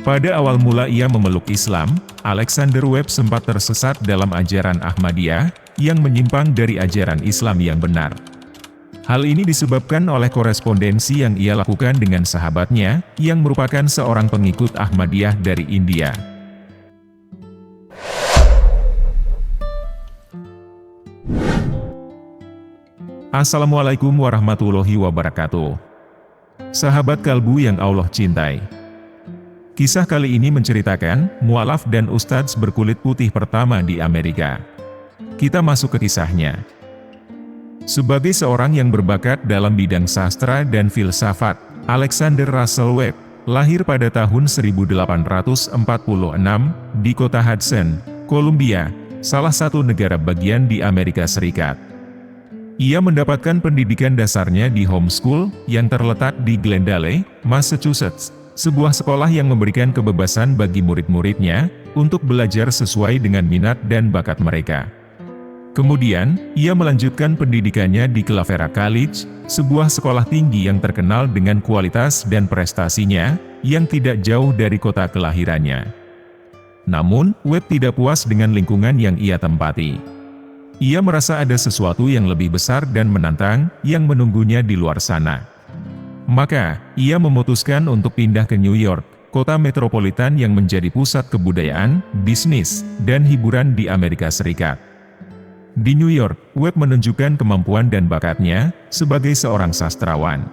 Pada awal mula ia memeluk Islam, Alexander Webb sempat tersesat dalam ajaran Ahmadiyah, yang menyimpang dari ajaran Islam yang benar. Hal ini disebabkan oleh korespondensi yang ia lakukan dengan sahabatnya, yang merupakan seorang pengikut Ahmadiyah dari India. Assalamualaikum warahmatullahi wabarakatuh. Sahabat kalbu yang Allah cintai. Kisah kali ini menceritakan mualaf dan ustadz berkulit putih pertama di Amerika. Kita masuk ke kisahnya. Sebagai seorang yang berbakat dalam bidang sastra dan filsafat, Alexander Russel Webb lahir pada tahun 1846 di kota Hudson, Columbia, salah satu negara bagian di Amerika Serikat. Ia mendapatkan pendidikan dasarnya di homeschool yang terletak di Glendale, Massachusetts, sebuah sekolah yang memberikan kebebasan bagi murid-muridnya untuk belajar sesuai dengan minat dan bakat mereka. Kemudian, ia melanjutkan pendidikannya di Clavera College, sebuah sekolah tinggi yang terkenal dengan kualitas dan prestasinya, yang tidak jauh dari kota kelahirannya. Namun, Webb tidak puas dengan lingkungan yang ia tempati. Ia merasa ada sesuatu yang lebih besar dan menantang, yang menunggunya di luar sana. Maka, ia memutuskan untuk pindah ke New York, kota metropolitan yang menjadi pusat kebudayaan, bisnis, dan hiburan di Amerika Serikat. Di New York, Webb menunjukkan kemampuan dan bakatnya sebagai seorang sastrawan.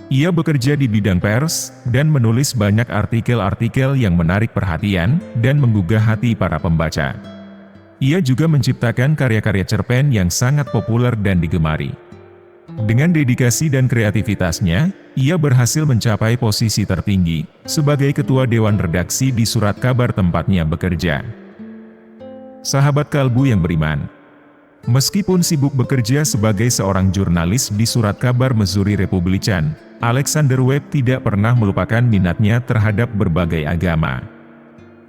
Ia bekerja di bidang pers, dan menulis banyak artikel-artikel yang menarik perhatian dan menggugah hati para pembaca. Ia juga menciptakan karya-karya cerpen yang sangat populer dan digemari. Dengan dedikasi dan kreativitasnya, ia berhasil mencapai posisi tertinggi sebagai ketua dewan redaksi di surat kabar tempatnya bekerja. Sahabat kalbu yang beriman, meskipun sibuk bekerja sebagai seorang jurnalis di surat kabar Missouri Republican, Alexander Webb tidak pernah melupakan minatnya terhadap berbagai agama.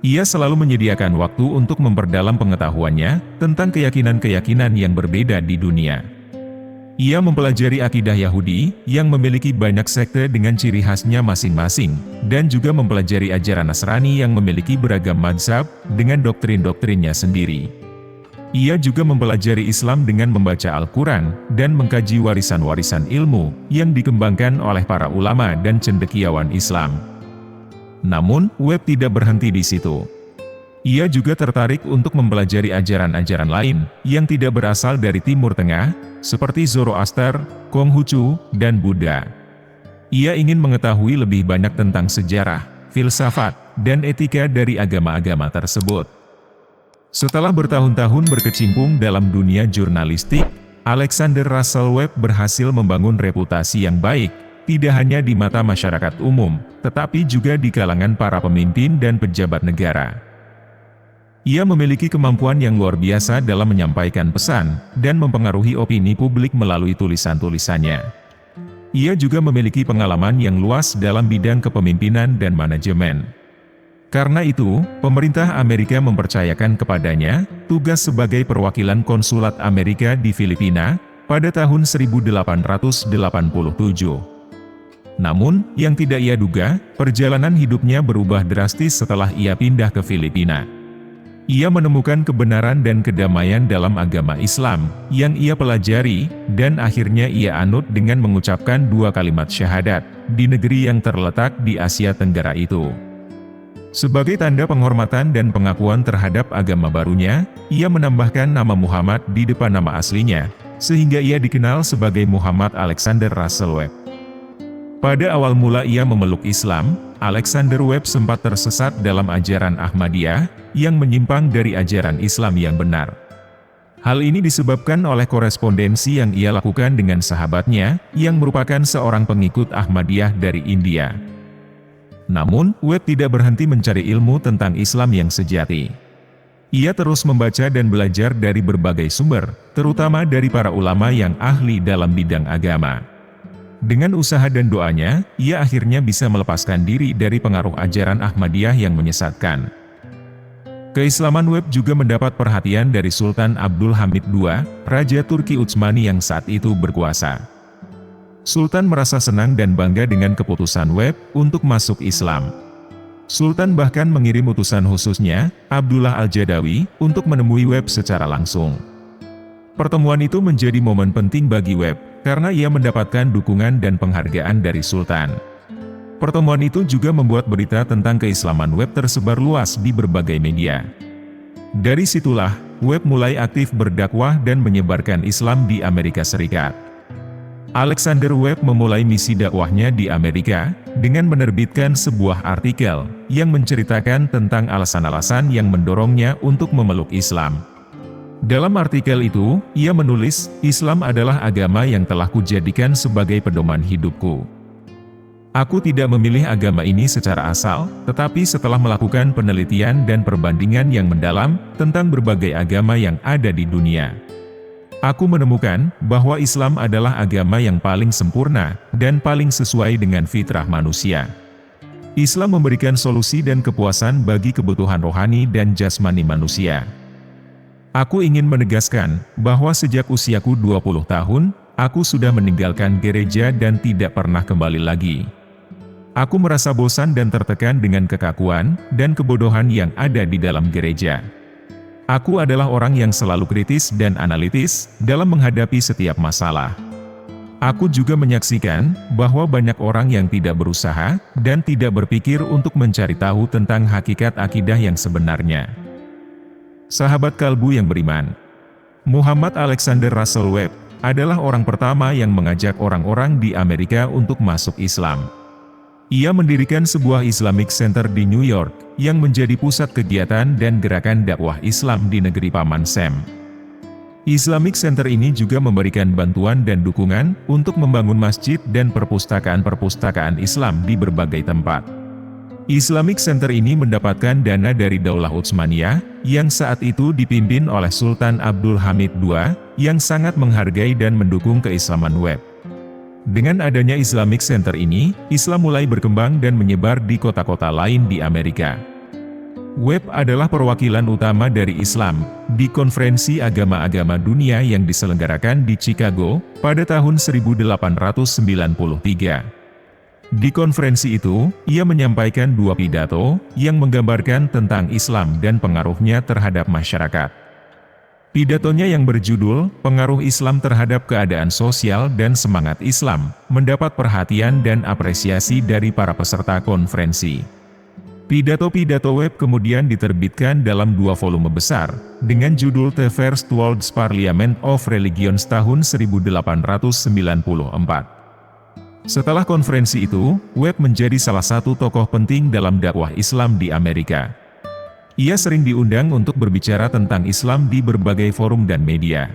Ia selalu menyediakan waktu untuk memperdalam pengetahuannya tentang keyakinan-keyakinan yang berbeda di dunia. Ia mempelajari akidah Yahudi, yang memiliki banyak sekte dengan ciri khasnya masing-masing, dan juga mempelajari ajaran Nasrani yang memiliki beragam mazhab, dengan doktrin-doktrinnya sendiri. Ia juga mempelajari Islam dengan membaca Al-Quran, dan mengkaji warisan-warisan ilmu, yang dikembangkan oleh para ulama dan cendekiawan Islam. Namun, Webb tidak berhenti di situ. Ia juga tertarik untuk mempelajari ajaran-ajaran lain, yang tidak berasal dari Timur Tengah, seperti Zoroaster, Konghucu, dan Buddha. Ia ingin mengetahui lebih banyak tentang sejarah, filsafat, dan etika dari agama-agama tersebut. Setelah bertahun-tahun berkecimpung dalam dunia jurnalistik, Alexander Russel Webb berhasil membangun reputasi yang baik, tidak hanya di mata masyarakat umum, tetapi juga di kalangan para pemimpin dan pejabat negara. Ia memiliki kemampuan yang luar biasa dalam menyampaikan pesan, dan mempengaruhi opini publik melalui tulisan-tulisannya. Ia juga memiliki pengalaman yang luas dalam bidang kepemimpinan dan manajemen. Karena itu, pemerintah Amerika mempercayakan kepadanya tugas sebagai perwakilan konsulat Amerika di Filipina pada tahun 1887. Namun, yang tidak ia duga, perjalanan hidupnya berubah drastis setelah ia pindah ke Filipina. Ia menemukan kebenaran dan kedamaian dalam agama Islam, yang ia pelajari, dan akhirnya ia anut dengan mengucapkan 2 kalimat syahadat, di negeri yang terletak di Asia Tenggara itu. Sebagai tanda penghormatan dan pengakuan terhadap agama barunya, ia menambahkan nama Muhammad di depan nama aslinya, sehingga ia dikenal sebagai Muhammad Alexander Russel Webb. Pada awal mula ia memeluk Islam, Alexander Webb sempat tersesat dalam ajaran Ahmadiyah, yang menyimpang dari ajaran Islam yang benar. Hal ini disebabkan oleh korespondensi yang ia lakukan dengan sahabatnya, yang merupakan seorang pengikut Ahmadiyah dari India. Namun, Webb tidak berhenti mencari ilmu tentang Islam yang sejati. Ia terus membaca dan belajar dari berbagai sumber, terutama dari para ulama yang ahli dalam bidang agama. Dengan usaha dan doanya, ia akhirnya bisa melepaskan diri dari pengaruh ajaran Ahmadiyah yang menyesatkan. Keislaman Webb juga mendapat perhatian dari Sultan Abdul Hamid II, Raja Turki Utsmani yang saat itu berkuasa. Sultan merasa senang dan bangga dengan keputusan Webb untuk masuk Islam. Sultan bahkan mengirim utusan khususnya, Abdullah Al-Jadawi, untuk menemui Webb secara langsung. Pertemuan itu menjadi momen penting bagi Webb, karena ia mendapatkan dukungan dan penghargaan dari Sultan. Pertemuan itu juga membuat berita tentang keislaman Webb tersebar luas di berbagai media. Dari situlah, Webb mulai aktif berdakwah dan menyebarkan Islam di Amerika Serikat. Alexander Webb memulai misi dakwahnya di Amerika, dengan menerbitkan sebuah artikel, yang menceritakan tentang alasan-alasan yang mendorongnya untuk memeluk Islam. Dalam artikel itu, ia menulis, "Islam adalah agama yang telah kujadikan sebagai pedoman hidupku. Aku tidak memilih agama ini secara asal, tetapi setelah melakukan penelitian dan perbandingan yang mendalam, tentang berbagai agama yang ada di dunia. Aku menemukan bahwa Islam adalah agama yang paling sempurna dan paling sesuai dengan fitrah manusia. Islam memberikan solusi dan kepuasan bagi kebutuhan rohani dan jasmani manusia. Aku ingin menegaskan bahwa sejak usiaku 20 tahun, aku sudah meninggalkan gereja dan tidak pernah kembali lagi. Aku merasa bosan dan tertekan dengan kekakuan dan kebodohan yang ada di dalam gereja. Aku adalah orang yang selalu kritis dan analitis dalam menghadapi setiap masalah. Aku juga menyaksikan bahwa banyak orang yang tidak berusaha dan tidak berpikir untuk mencari tahu tentang hakikat akidah yang sebenarnya." Sahabat kalbu yang beriman, Muhammad Alexander Russel Webb adalah orang pertama yang mengajak orang-orang di Amerika untuk masuk Islam. Ia mendirikan sebuah Islamic Center di New York, yang menjadi pusat kegiatan dan gerakan dakwah Islam di negeri Paman Sam. Islamic Center ini juga memberikan bantuan dan dukungan untuk membangun masjid dan perpustakaan-perpustakaan Islam di berbagai tempat. Islamic Center ini mendapatkan dana dari Daulah Utsmaniyah, yang saat itu dipimpin oleh Sultan Abdul Hamid II, yang sangat menghargai dan mendukung keislaman Webb. Dengan adanya Islamic Center ini, Islam mulai berkembang dan menyebar di kota-kota lain di Amerika. Webb adalah perwakilan utama dari Islam di Konferensi Agama-Agama Dunia yang diselenggarakan di Chicago pada tahun 1893. Di konferensi itu, ia menyampaikan dua pidato yang menggambarkan tentang Islam dan pengaruhnya terhadap masyarakat. Pidatonya yang berjudul, "Pengaruh Islam Terhadap Keadaan Sosial dan Semangat Islam," mendapat perhatian dan apresiasi dari para peserta konferensi. Pidato-pidato Webb kemudian diterbitkan dalam dua volume besar, dengan judul The First World's Parliament of Religions tahun 1894. Setelah konferensi itu, Webb menjadi salah satu tokoh penting dalam dakwah Islam di Amerika. Ia sering diundang untuk berbicara tentang Islam di berbagai forum dan media.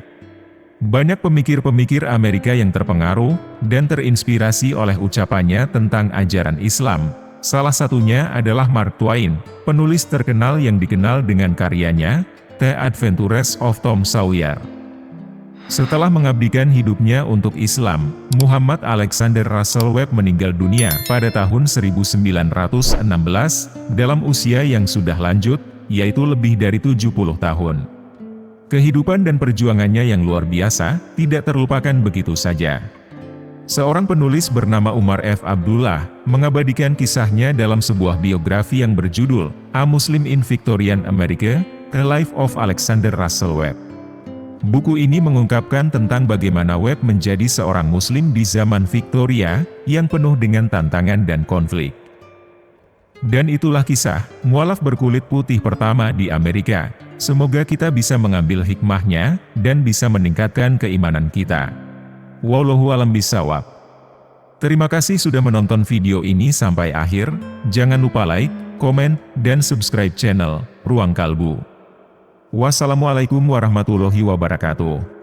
Banyak pemikir-pemikir Amerika yang terpengaruh dan terinspirasi oleh ucapannya tentang ajaran Islam. Salah satunya adalah Mark Twain, penulis terkenal yang dikenal dengan karyanya, The Adventures of Tom Sawyer. Setelah mengabdikan hidupnya untuk Islam, Muhammad Alexander Russel Webb meninggal dunia pada tahun 1916, dalam usia yang sudah lanjut, yaitu lebih dari 70 tahun. Kehidupan dan perjuangannya yang luar biasa, tidak terlupakan begitu saja. Seorang penulis bernama Umar F. Abdullah, mengabadikan kisahnya dalam sebuah biografi yang berjudul, A Muslim in Victorian America, A Life of Alexander Russel Webb. Buku ini mengungkapkan tentang bagaimana Webb menjadi seorang Muslim di zaman Victoria, yang penuh dengan tantangan dan konflik. Dan itulah kisah mualaf berkulit putih pertama di Amerika. Semoga kita bisa mengambil hikmahnya, dan bisa meningkatkan keimanan kita. Wallahu a'lam bishawab. Terima kasih sudah menonton video ini sampai akhir. Jangan lupa like, komen, dan subscribe channel Ruang Kalbu. Wassalamualaikum warahmatullahi wabarakatuh.